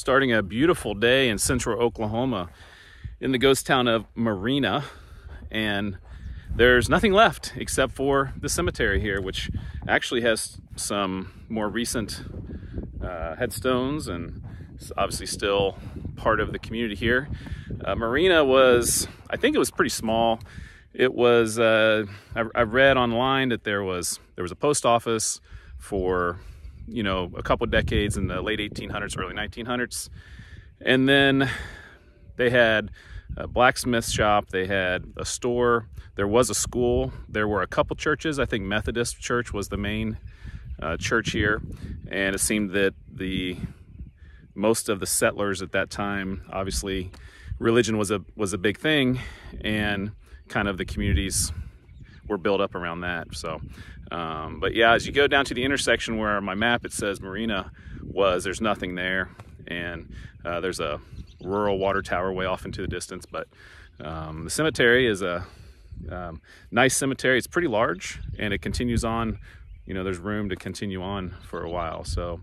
starting a beautiful day in central Oklahoma in the ghost town of Marena, and there's nothing left except for the cemetery here, which actually has some more recent headstones and it's obviously still part of the community here. Marena was, I think it was pretty small. It was, I read online that there was a post office for, you know, a couple decades in the late 1800s, early 1900s. And then they had a blacksmith shop, they had a store, there was a school, there were a couple churches. I think Methodist Church was the main church here. And it seemed that most of the settlers at that time, obviously religion was a big thing, and kind of the communities were built up around that. So but yeah, as you go down to the intersection where on my map it says Marena was, there's nothing there, and there's a rural water tower way off into the distance. But the cemetery is a nice cemetery. It's pretty large and it continues on. You know, there's room to continue on for a while. So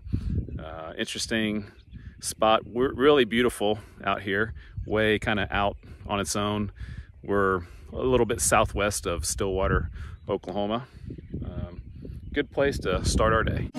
interesting spot. We're really beautiful out here, way kind of out on its own. We're a little bit southwest of Stillwater, Oklahoma. Good place to start our day.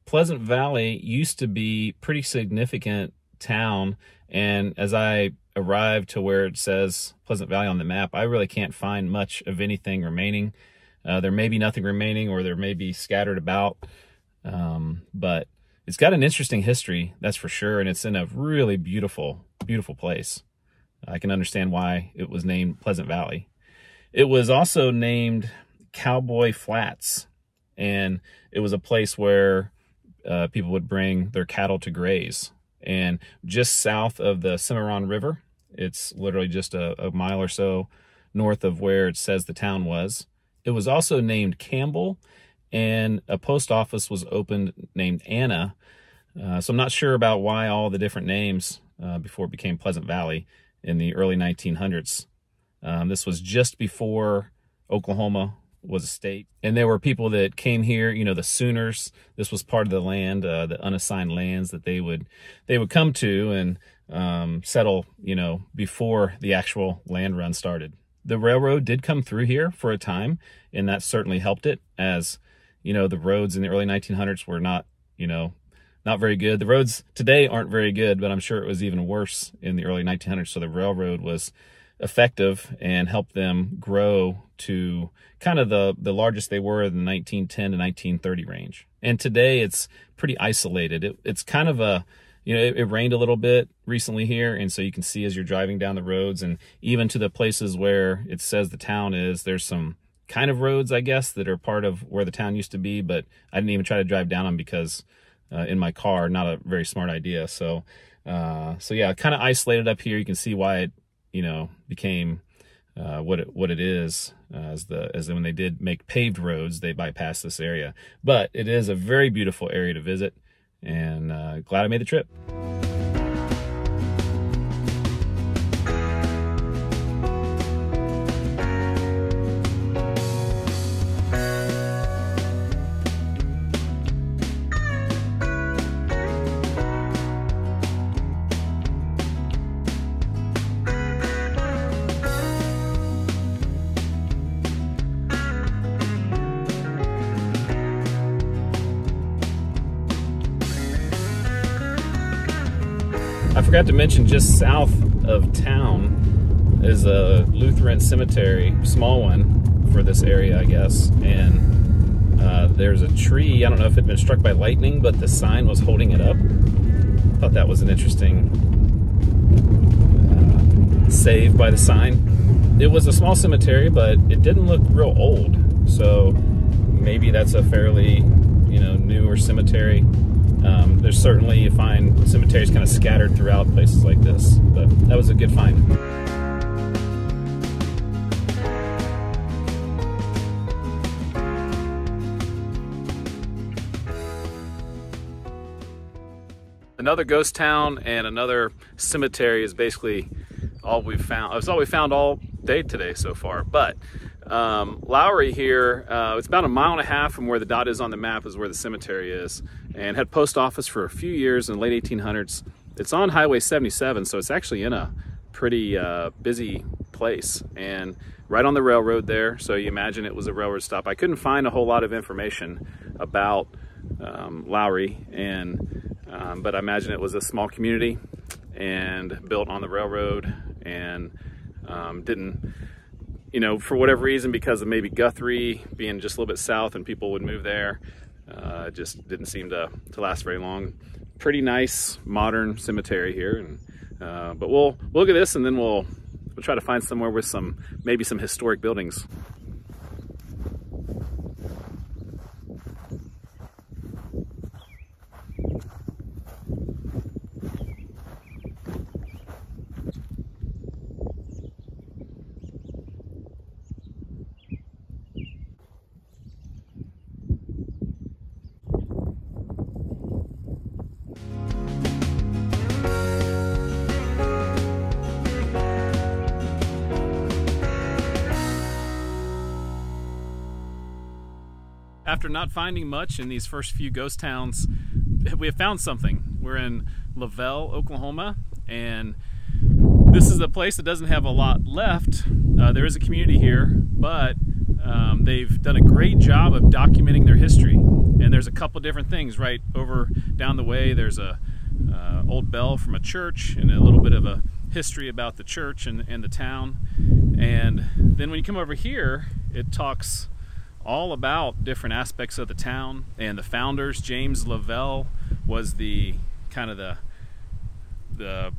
Pleasant Valley used to be pretty significant town, and as I arrived to where it says Pleasant Valley on the map, I really can't find much of anything remaining. There may be nothing remaining, or there may be scattered about, but it's got an interesting history, that's for sure, and it's in a really beautiful, beautiful place. I can understand why it was named Pleasant Valley. It was also named Cowboy Flats, and it was a place where people would bring their cattle to graze. And just south of the Cimarron River, it's literally just a mile or so north of where it says the town was. It was also named Campbell, and a post office was opened named Anna. So I'm not sure about why all the different names before it became Pleasant Valley in the early 1900s. This was just before Oklahoma was a state, and there were people that came here, you know, the Sooners. This was part of the land, the unassigned lands that they would come to and settle, you know, before the actual land run started. The railroad did come through here for a time, and that certainly helped it, as you know, the roads in the early 1900s were not, you know, not very good. The roads today aren't very good, but I'm sure it was even worse in the early 1900s. So the railroad was effective and helped them grow to kind of the largest they were in the 1910 to 1930 range. And today it's pretty isolated. It's kind of a, you know, it rained a little bit recently here, and so you can see as you're driving down the roads, and even to the places where it says the town is, there's some kind of roads, I guess, that are part of where the town used to be, but I didn't even try to drive down them because in my car, not a very smart idea. So yeah, kind of isolated up here. You can see why it, you know, became what it is, as when they did make paved roads, they bypassed this area. But it is a very beautiful area to visit, and glad I made the trip. I forgot to mention, just south of town is a Lutheran cemetery, small one for this area, I guess. And there's a tree, I don't know if it had been struck by lightning, but the sign was holding it up. I thought that was an interesting save by the sign. it was a small cemetery, but it didn't look real old. So maybe that's a fairly, newer cemetery. There's certainly, you find cemeteries kind of scattered throughout places like this, but that was a good find. Another ghost town and another cemetery is basically all we've found. It's all we found all day today so far. But Lawrie here, it's about 1.5 miles from where the dot is on the map is where the cemetery is, and had post office for a few years in the late 1800s. It's on Highway 77, so it's actually in a pretty busy place and right on the railroad there. So you imagine it was a railroad stop. I couldn't find a whole lot of information about Lawrie, but I imagine it was a small community and built on the railroad, and didn't, for whatever reason, because of maybe Guthrie being just a little bit south and people would move there, it just didn't seem to last very long. Pretty nice modern cemetery here, and but we'll look at this and then we'll try to find somewhere with maybe some historic buildings. After not finding much in these first few ghost towns, we have found something. We're in Lovell, Oklahoma, and this is a place that doesn't have a lot left. There is a community here, but they've done a great job of documenting their history. And there's a couple different things right over down the way. There's a old bell from a church and a little bit of a history about the church and the town. And then when you come over here, it talks all about different aspects of the town and the founders. James Lovell was the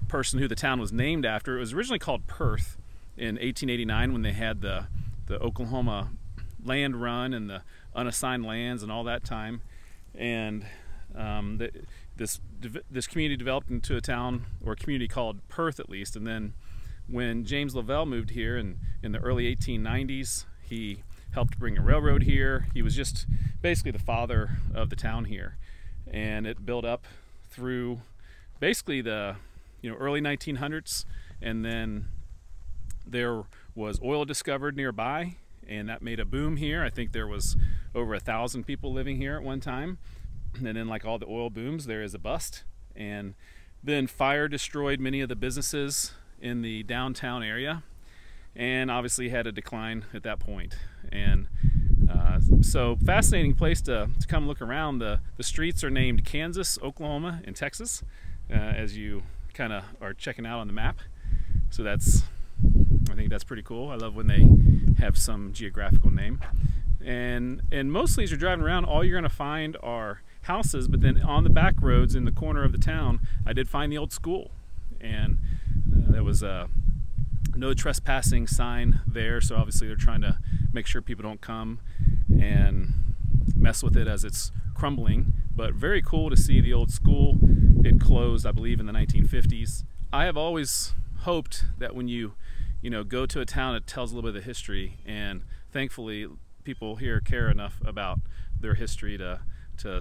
person who the town was named after. It was originally called Perth in 1889 when they had the Oklahoma land run and the unassigned lands and all that time. And this community developed into a town or a community called Perth, at least. And then when James Lovell moved here in the early 1890s, he helped bring a railroad here. He was just basically the father of the town here, and it built up through basically the early 1900s, and then there was oil discovered nearby, and that made a boom here. I think there was over 1,000 people living here at one time, and then like all the oil booms, there is a bust, and then fire destroyed many of the businesses in the downtown area, and obviously had a decline at that point. And so fascinating place to come look around. The streets are named Kansas, Oklahoma, and Texas, as you kind of are checking out on the map. So I think that's pretty cool. I love when they have some geographical name. And mostly as you're driving around, all you're going to find are houses, but then on the back roads in the corner of the town, I did find the old school, and there was a no trespassing sign there, so obviously they're trying to make sure people don't come and mess with it as it's crumbling. But very cool to see the old school. It closed, I believe, in the 1950s. I have always hoped that when you go to a town, it tells a little bit of the history, and thankfully people here care enough about their history to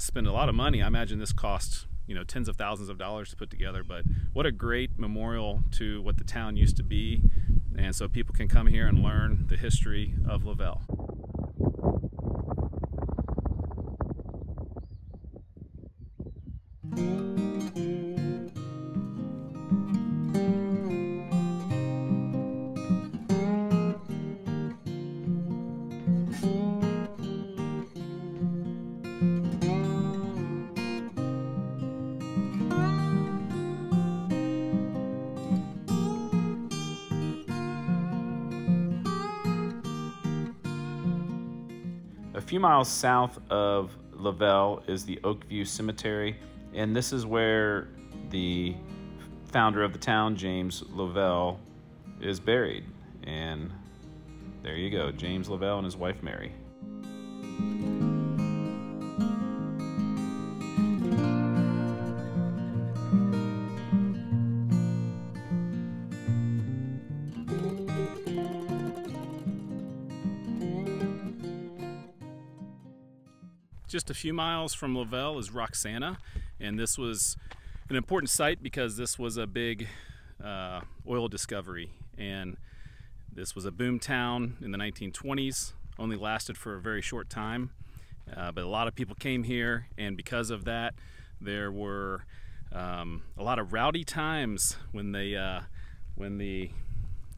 spend a lot of money. I imagine this costs tens of thousands of dollars to put together, but what a great memorial to what the town used to be, and so people can come here and learn the history of Lovell. A few miles south of Lovell is the Oakview Cemetery, and this is where the founder of the town, James Lovell, is buried. And There you go, James Lovell and his wife Mary. Just a few miles from Lovell is Roxana, and this was an important site because this was a big oil discovery, and this was a boom town in the 1920s. Only lasted for a very short time, but a lot of people came here, and because of that there were a lot of rowdy times when the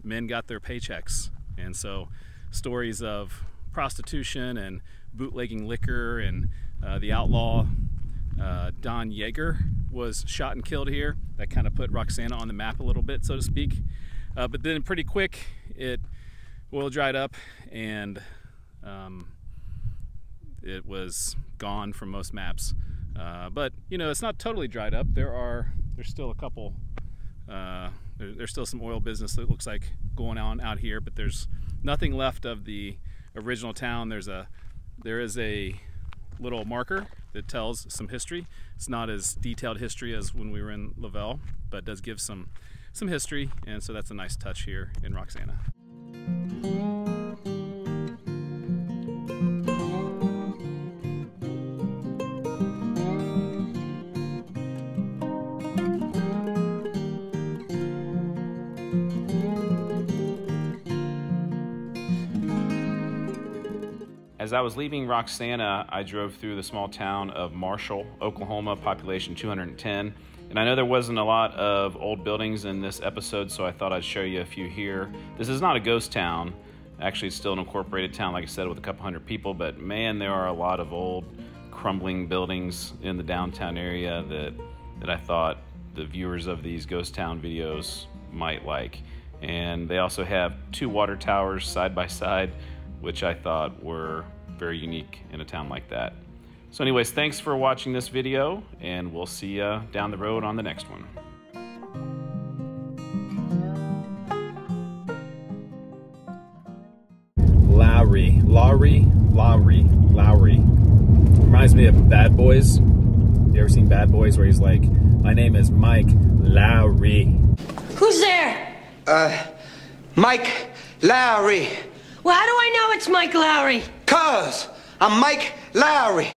men got their paychecks, and so stories of prostitution and bootlegging liquor, and the outlaw Don Yeager was shot and killed here. That kind of put Roxana on the map a little bit, so to speak. But then pretty quick, oil dried up, and it was gone from most maps. But you know, it's not totally dried up. There's still a couple. There's still some oil business that looks like going on out here, but there's nothing left of the original town. There is a little marker that tells some history. It's not as detailed history as when we were in Lovell, but it does give some history, and so that's a nice touch here in Roxana. As I was leaving Roxana, I drove through the small town of Marshall, Oklahoma, population 210. And I know there wasn't a lot of old buildings in this episode, so I thought I'd show you a few here. This is not a ghost town. Actually, it's still an incorporated town, like I said, with a couple hundred people, but man, there are a lot of old crumbling buildings in the downtown area that I thought the viewers of these ghost town videos might like. And they also have 2 water towers side by side, which I thought were very unique in a town like that. So anyways, thanks for watching this video, and we'll see you down the road on the next one. Lawrie. Reminds me of Bad Boys. You ever seen Bad Boys where he's like, my name is Mike Lawrie. Who's there? Mike Lawrie. Well, how do I know it's Mike Lawrie? 'Cause I'm Mike Lawrie.